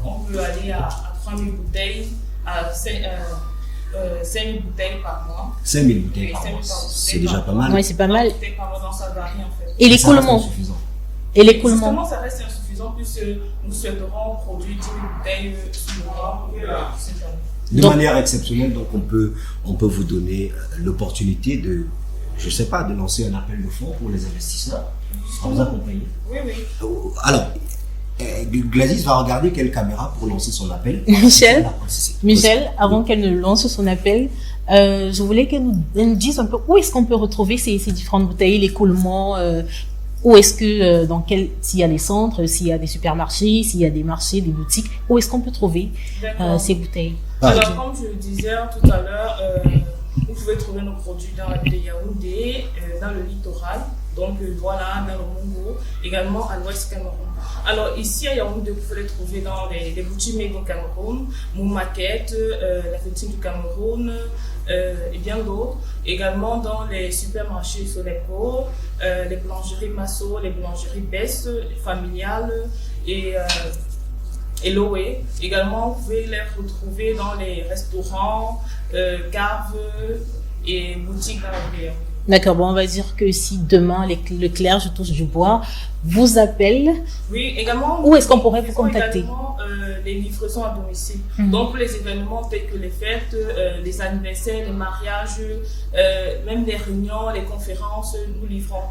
on peut aller à 3 000 bouteilles, à 5 000 bouteilles par mois. 5 000 bouteilles Oui, par 5 000 mois, bouteilles c'est par déjà mois. pas mal. Oui, c'est pas mal. Bouteilles par mois, donc ça varie en fait. Et Ça reste l'écoulement. insuffisant. Et l'écoulement. Justement, ça reste insuffisant puisque nous souhaiterons produire 10 000 bouteilles sur le mois pour cette année. De Donc- manière exceptionnelle, donc on peut vous donner l'opportunité de, je sais pas, de lancer un appel de fonds pour les investisseurs, pour vous accompagner. Oui, oui. Alors, Gladys va regarder quelle caméra pour lancer son appel. Michel, avant qu'elle ne lance son appel, je voulais qu'elle nous dise un peu où est-ce qu'on peut retrouver ces différentes bouteilles, l'écoulement, où est-ce que, s'il y a des centres, s'il y a des supermarchés, s'il y a des marchés, des boutiques, où est-ce qu'on peut trouver ces bouteilles? Alors, comme je le disais tout à l'heure, vous pouvez trouver nos produits dans la ville de Yaoundé, dans le littoral, donc voilà, dans le Mongo, également à l'ouest Cameroun. Alors, ici à Yaoundé, vous pouvez les trouver dans les boutiques Made in Cameroun, Moumaquette, la Fétine du Cameroun, et bien d'autres. Également dans les supermarchés Solepo, les boulangeries Masso, les boulangeries Bess, les familiales et Loé. Également, vous pouvez les retrouver dans les restaurants, caves et boutiques dans la ville. D'accord, bon, on va dire que si demain Leclerc, je touche du bois, vous appelle, oui, également, où est-ce qu'on pourrait vous nous faisons contacter? également les livraisons à domicile. Donc, pour les événements tels que les fêtes, les anniversaires, les mariages, même les réunions, les conférences, nous livrons.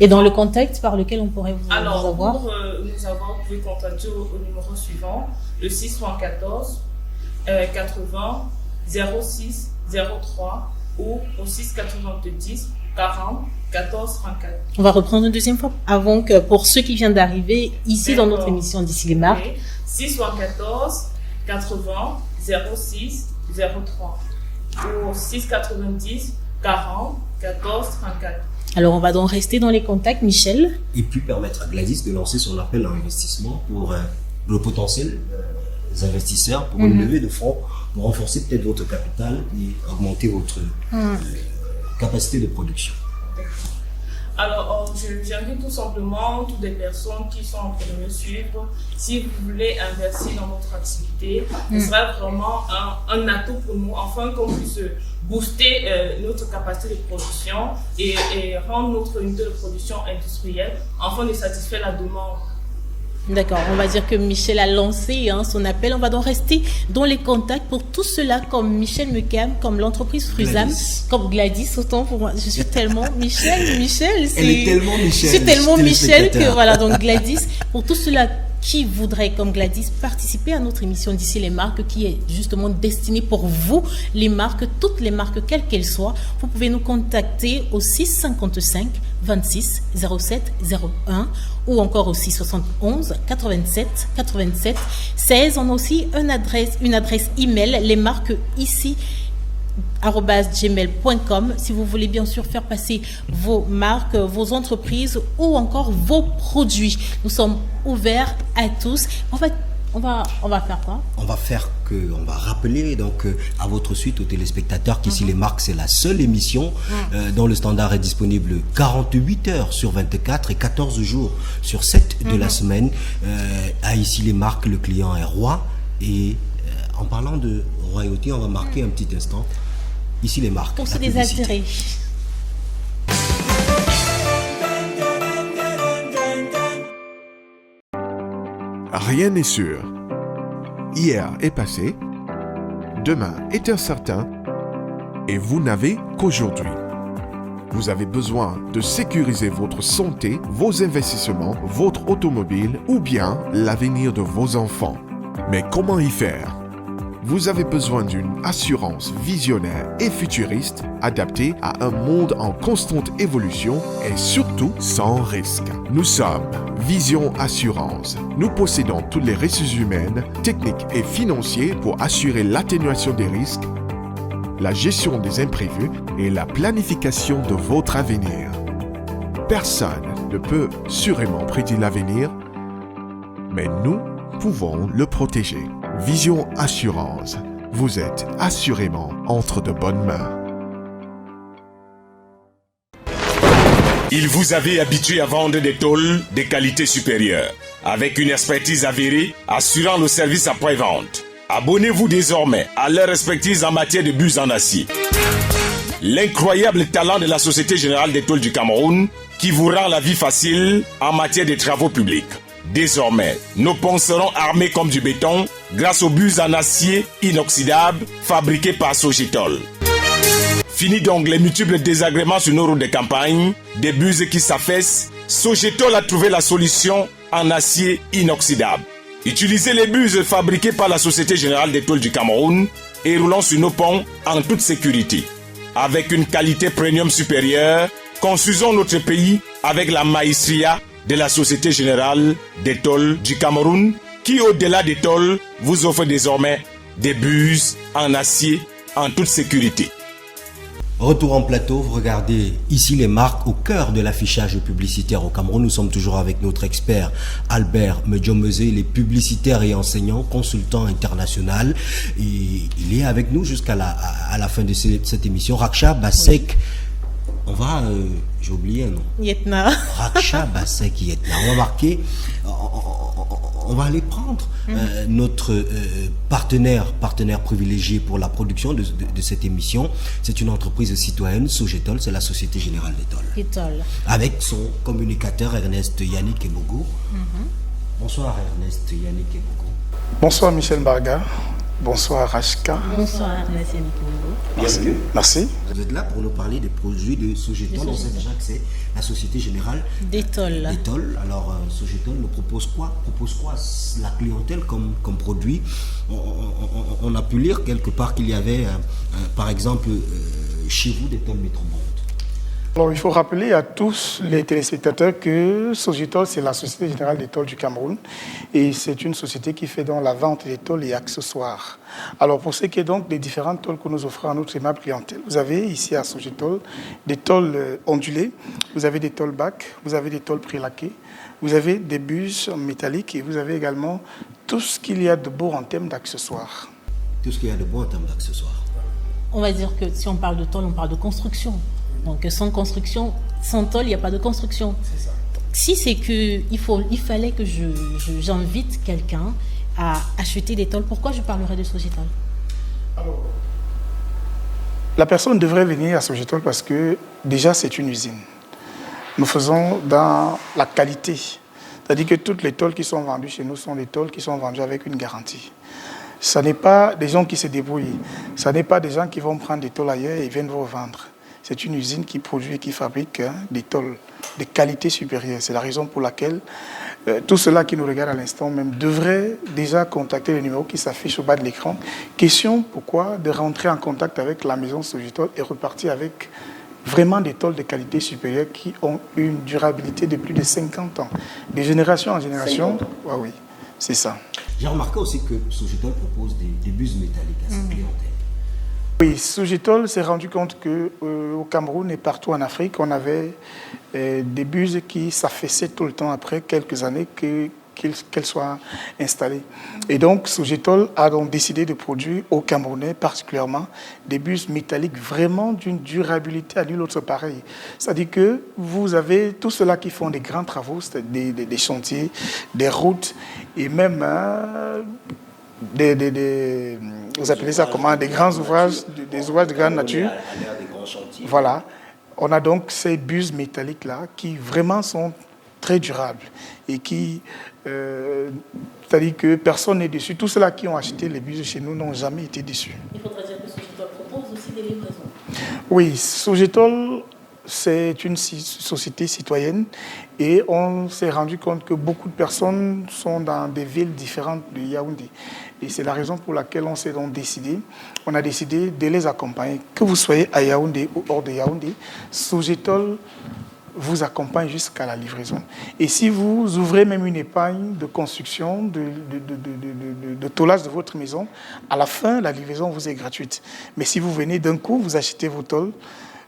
Et dans le contact par lequel on pourrait vous Alors, avoir? pour nous avoir, vous pouvez contacter au numéro suivant, le 614 80 06 03 ou au 690 40 14 34. On va reprendre une deuxième fois avant que, pour ceux qui viennent d'arriver ici dans notre émission d'ici les marques. Oui. 614 80 06 03 ou 690 40 14 34. Alors, on va donc rester dans les contacts, Michel. Et puis permettre à Gladys de lancer son appel à investissement pour le potentiel investisseurs, pour une levée de fonds, pour renforcer peut-être votre capital et augmenter votre capacité de production. Alors, j'invite tout simplement toutes les personnes qui sont en train de me suivre, si vous voulez investir dans notre activité, ce sera vraiment un atout pour nous, afin qu'on puisse booster notre capacité de production et rendre notre unité de production industrielle, afin de satisfaire la demande. D'accord, on va dire que Michel a lancé son appel. On va donc rester dans les contacts pour tout cela, comme Michel Mekam, comme l'entreprise Fruzam, comme Gladys, autant pour moi. Je suis tellement Michel, Elle est tellement Michel. Je suis tellement Michel que voilà, donc Gladys, pour tout cela qui voudrait, comme Gladys, participer à notre émission d'ici les marques, qui est justement destinée pour vous, les marques, toutes les marques, quelles qu'elles soient. Vous pouvez nous contacter au 655 26 07 01 ou encore au 671 87 87 16. On a aussi une adresse email, les marques ici @gmail.com, si vous voulez bien sûr faire passer vos marques, vos entreprises ou encore vos produits. Nous sommes ouverts à tous. On va faire quoi? On va rappeler donc à votre suite aux téléspectateurs qu'ici les marques, c'est la seule émission dont le standard est disponible 48 heures sur 24 et 14 jours sur 7 de la semaine. À ici les marques, le client est roi. Et en parlant de royauté, on va marquer un petit instant. Ici les marques. Pour se désaltérer. Rien n'est sûr. Hier est passé, demain est incertain, et vous n'avez qu'aujourd'hui. Vous avez besoin de sécuriser votre santé, vos investissements, votre automobile ou bien l'avenir de vos enfants. Mais comment y faire? Vous avez besoin d'une assurance visionnaire et futuriste, adaptée à un monde en constante évolution et surtout sans risque. Nous sommes Vision Assurance. Nous possédons toutes les ressources humaines, techniques et financières pour assurer l'atténuation des risques, la gestion des imprévus et la planification de votre avenir. Personne ne peut sûrement prédire l'avenir, mais nous pouvons le protéger. Vision Assurance. Vous êtes assurément entre de bonnes mains. Il vous avait habitué à vendre des tôles de qualité supérieure, avec une expertise avérée assurant le service après-vente. Abonnez-vous désormais à leur expertise en matière de buses en acier. L'incroyable talent de la Société Générale des Tôles du Cameroun qui vous rend la vie facile en matière de travaux publics. Désormais, nos ponts seront armés comme du béton grâce aux buses en acier inoxydable fabriquées par Sogitol. Fini donc les multiples désagréments sur nos routes de campagne, des buses qui s'affaissent. Sogitol a trouvé la solution en acier inoxydable. Utilisez les buses fabriquées par la Société Générale des Tôles du Cameroun et roulons sur nos ponts en toute sécurité. Avec une qualité premium supérieure, construisons notre pays avec la maestria de la Société Générale des Tôles du Cameroun qui, au-delà des tôles, vous offre désormais des buses en acier en toute sécurité. Retour en plateau, vous regardez ici les marques au cœur de l'affichage publicitaire au Cameroun. Nous sommes toujours avec notre expert Albert Medjomeze, il est publicitaire et enseignant, consultant international. Et il est avec nous jusqu'à la fin de cette émission. Raksha Basek, oui. On va, j'ai oublié un nom. Yetna. Raksha Basek Yetna. On va marquer, on va aller prendre notre partenaire privilégié pour la production de cette émission. C'est une entreprise citoyenne, Sogitol, c'est la Société Générale des Tôles. Avec son communicateur Ernest Yannick Ebogo. Bonsoir Ernest Yannick Ebogo. Bonsoir Michel Barga. Bonsoir Rachka. Bonsoir Ernest Yannick Ebogo. Bienvenue. Merci. Vous êtes là pour nous parler des produits de Sogitol. On sait déjà que c'est la Société Générale des Tôles. Alors Sogitol nous propose quoi la clientèle comme produit. On a pu lire quelque part qu'il y avait par exemple chez vous des tôles Métrobonde. Alors, il faut rappeler à tous les téléspectateurs que Sogitol, c'est la Société Générale des Tôles du Cameroun et c'est une société qui fait donc la vente des tôles et accessoires. Alors, pour ce qui est donc des différentes tôles que nous offrons à notre aimable clientèle, vous avez ici à Sogitol des tôles ondulées, vous avez des tôles bac, vous avez des tôles prélaquées, vous avez des buses métalliques et vous avez également tout ce qu'il y a de beau en termes d'accessoires. Tout ce qu'il y a de beau en termes d'accessoires. On va dire que si on parle de tôle, on parle de construction. Donc sans construction, sans tôle, il n'y a pas de construction. C'est ça. Si c'est que il fallait que j'invite quelqu'un à acheter des tôles, pourquoi je parlerais de Sogitol? Alors, la personne devrait venir à Sogitol parce que déjà c'est une usine. Nous faisons dans la qualité. C'est-à-dire que toutes les tôles qui sont vendues chez nous sont des tôles qui sont vendues avec une garantie. Ce n'est pas des gens qui se débrouillent. Ce n'est pas des gens qui vont prendre des tôles ailleurs et viennent vous revendre. C'est une usine qui produit et qui fabrique des tôles de qualité supérieure. C'est la raison pour laquelle tous ceux-là qui nous regardent à l'instant même devraient déjà contacter le numéro qui s'affiche au bas de l'écran. Question, pourquoi? De rentrer en contact avec la maison Sogitol et repartir avec vraiment des tôles de qualité supérieure qui ont une durabilité de plus de 50 ans. De génération en génération, oui, c'est ça. J'ai remarqué aussi que Sogitol propose des buses métalliques à sa clientèle. Oui, Sogitol s'est rendu compte qu'au Cameroun et partout en Afrique, on avait des buses qui s'affaissaient tout le temps après quelques années qu'elles soient installées. Et donc, Sogitol a donc décidé de produire au Camerounais particulièrement des buses métalliques vraiment d'une durabilité à nulle autre pareille. C'est-à-dire que vous avez tous ceux-là qui font des grands travaux, c'est-à-dire des chantiers, des routes et même... vous appelez ça comment? Des grands ouvrages, des ouvrages de grande nature. Voilà. On a donc ces buses métalliques-là qui vraiment sont très durables et qui, c'est-à-dire que personne n'est déçu. Tous ceux-là qui ont acheté les buses chez nous n'ont jamais été déçus. Il faudrait dire que Sogitol propose aussi des livraisons. Oui, Sogitol c'est une société citoyenne et on s'est rendu compte que beaucoup de personnes sont dans des villes différentes de Yaoundé. Et c'est la raison pour laquelle on s'est donc on a décidé de les accompagner. Que vous soyez à Yaoundé ou hors de Yaoundé, Sogetol vous accompagne jusqu'à la livraison. Et si vous ouvrez même une épargne de construction, de tôlage de votre maison, à la fin, la livraison vous est gratuite. Mais si vous venez d'un coup, vous achetez vos tôles,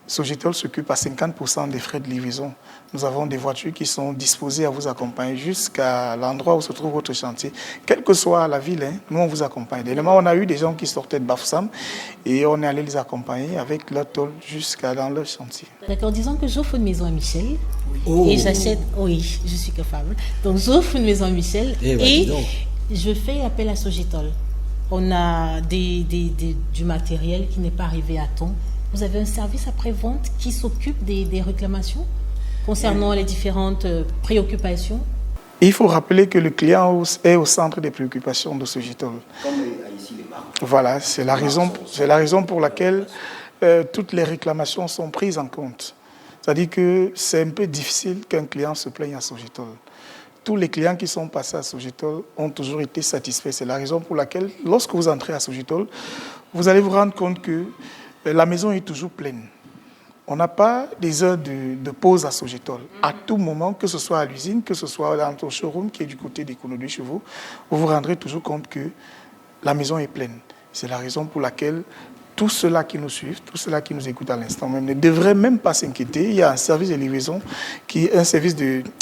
Sogetol s'occupe à 50% des frais de livraison. Nous avons des voitures qui sont disposées à vous accompagner jusqu'à l'endroit où se trouve votre chantier. Quelle que soit la ville, nous on vous accompagne. Dernièrement, on a eu des gens qui sortaient de Bafoussam et on est allé les accompagner avec leur tôle jusqu'à dans leur chantier. D'accord, disons que j'offre une maison à Michel et j'achète... Oui, je suis capable. Donc j'offre une maison à Michel et je fais appel à Sogetol. On a du matériel qui n'est pas arrivé à temps. Vous avez un service après-vente qui s'occupe des réclamations concernant les différentes préoccupations? Il faut rappeler que le client est au centre des préoccupations de Sogetol. Comme ici les marques. Voilà, c'est la raison pour laquelle toutes les réclamations sont prises en compte. C'est-à-dire que c'est un peu difficile qu'un client se plaigne à Sogetol. Tous les clients qui sont passés à Sogetol ont toujours été satisfaits. C'est la raison pour laquelle, lorsque vous entrez à Sogetol, vous allez vous rendre compte que la maison est toujours pleine. On n'a pas des heures de pause à Sogetol. À tout moment, que ce soit à l'usine, que ce soit dans ton showroom qui est du côté des Kono 2 chevaux, vous vous rendrez toujours compte que la maison est pleine. C'est la raison pour laquelle tous ceux-là qui nous suivent, tous ceux-là qui nous écoutent à l'instant même, ne devraient même pas s'inquiéter. Il y a un service de livraison, un service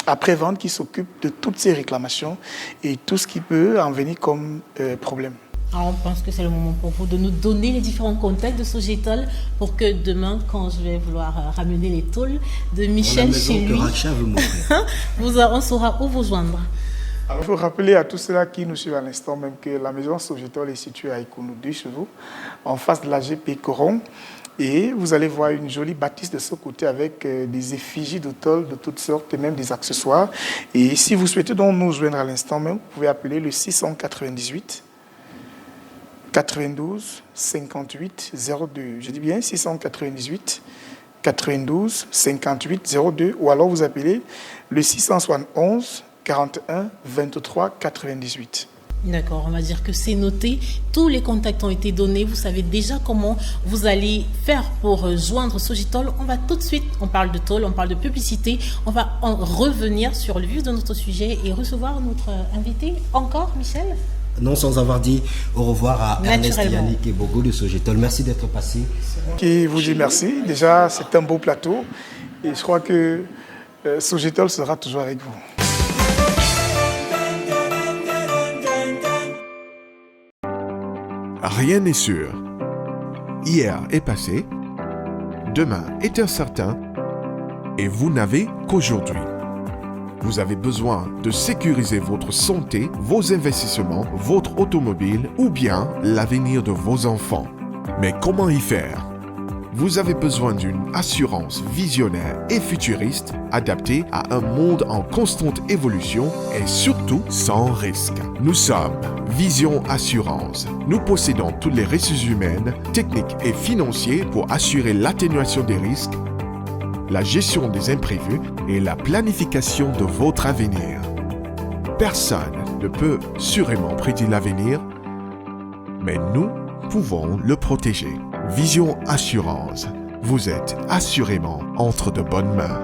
après-vente qui s'occupe de toutes ces réclamations et tout ce qui peut en venir comme problème. Alors on pense que c'est le moment pour vous de nous donner les différents contacts de Sogetol pour que demain, quand je vais vouloir ramener les tôles de Michel chez lui, on saura où vous joindre. Alors, il faut rappeler à tous ceux-là qui nous suivent à l'instant même que la maison Sogetol est située à Kono 2 chevaux, en face de la GP Coron. Et vous allez voir une jolie bâtisse de ce côté avec des effigies de tôles de toutes sortes et même des accessoires. Et si vous souhaitez donc nous joindre à l'instant même, vous pouvez appeler le 698 92 58 02. Je dis bien 698 92 58 02 ou alors vous appelez le 671 41 23 98. D'accord, on va dire que c'est noté. Tous les contacts ont été donnés. Vous savez déjà comment vous allez faire pour joindre Sogetol. On va tout de suite, on parle de tôle, on parle de publicité. On va en revenir sur le vif de notre sujet et recevoir notre invité. Encore, Michel ? Non, sans avoir dit au revoir à Ernest Yannick et Bogo de Sogetol. Merci d'être passé. Qui vous dit merci. Déjà, c'est un beau plateau. Et je crois que Sogetol sera toujours avec vous. Rien n'est sûr. Hier est passé, demain est incertain, et vous n'avez qu'aujourd'hui. Vous avez besoin de sécuriser votre santé, vos investissements, votre automobile ou bien l'avenir de vos enfants. Mais comment y faire ? Vous avez besoin d'une assurance visionnaire et futuriste adaptée à un monde en constante évolution et surtout sans risque. Nous sommes Vision Assurance. Nous possédons toutes les ressources humaines, techniques et financières pour assurer l'atténuation des risques, la gestion des imprévus et la planification de votre avenir. Personne ne peut sûrement prédire l'avenir, mais nous pouvons le protéger. Vision Assurance. Vous êtes assurément entre de bonnes mains.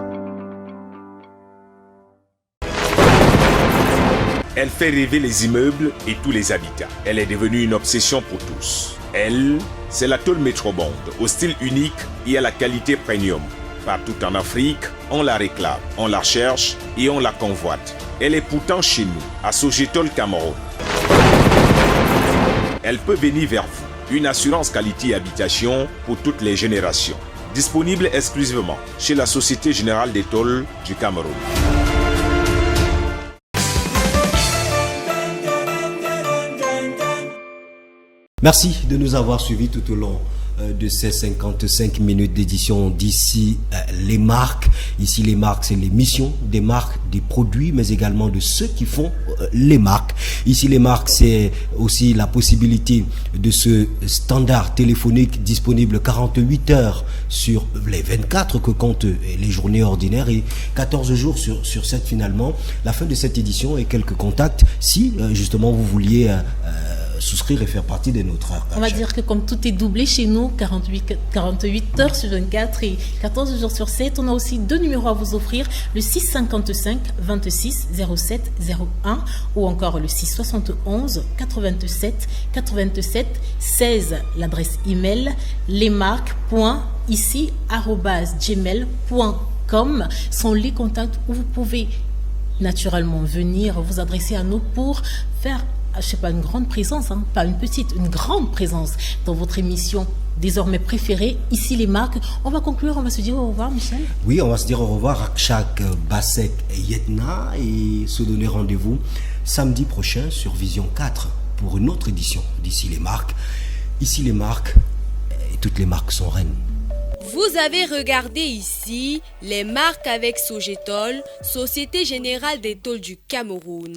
Elle fait rêver les immeubles et tous les habitats. Elle est devenue une obsession pour tous. Elle, c'est la tôle Metrobond, au style unique et à la qualité premium. Partout en Afrique, on la réclame, on la cherche et on la convoite. Elle est pourtant chez nous, à Sogetol Cameroun. Elle peut venir vers vous. Une assurance qualité habitation pour toutes les générations. Disponible exclusivement chez la Société Générale des Tôles du Cameroun. Merci de nous avoir suivis tout au long de ces 55 minutes d'édition d'ici les marques. Ici les marques, c'est l'émission des marques, des produits, mais également de ceux qui font les marques. Ici les marques, c'est aussi la possibilité de ce standard téléphonique disponible 48 heures sur les 24 que comptent les journées ordinaires et 14 jours sur 7 finalement. La fin de cette édition et quelques contacts si justement vous vouliez souscrire et faire partie des nôtres. On va dire que comme tout est doublé chez nous, 48 heures sur 24 et 14 jours sur 7, on a aussi 2 numéros à vous offrir, le 655 26 07 01 ou encore le 671 87 87 16. L'adresse email lesmarques.ici@gmail.com sont les contacts où vous pouvez naturellement venir vous adresser à nous pour faire, je sais pas, une grande présence, pas une petite, une grande présence dans votre émission désormais préférée, ici les marques. On va conclure, on va se dire au revoir, Michel. Oui, on va se dire au revoir à Chak Basek et Yetna et se donner rendez-vous samedi prochain sur Vision 4 pour une autre édition d'ici les marques. Ici les marques, et toutes les marques sont reines. Vous avez regardé ici les marques avec Sogetol, Société Générale des Tôles du Cameroun.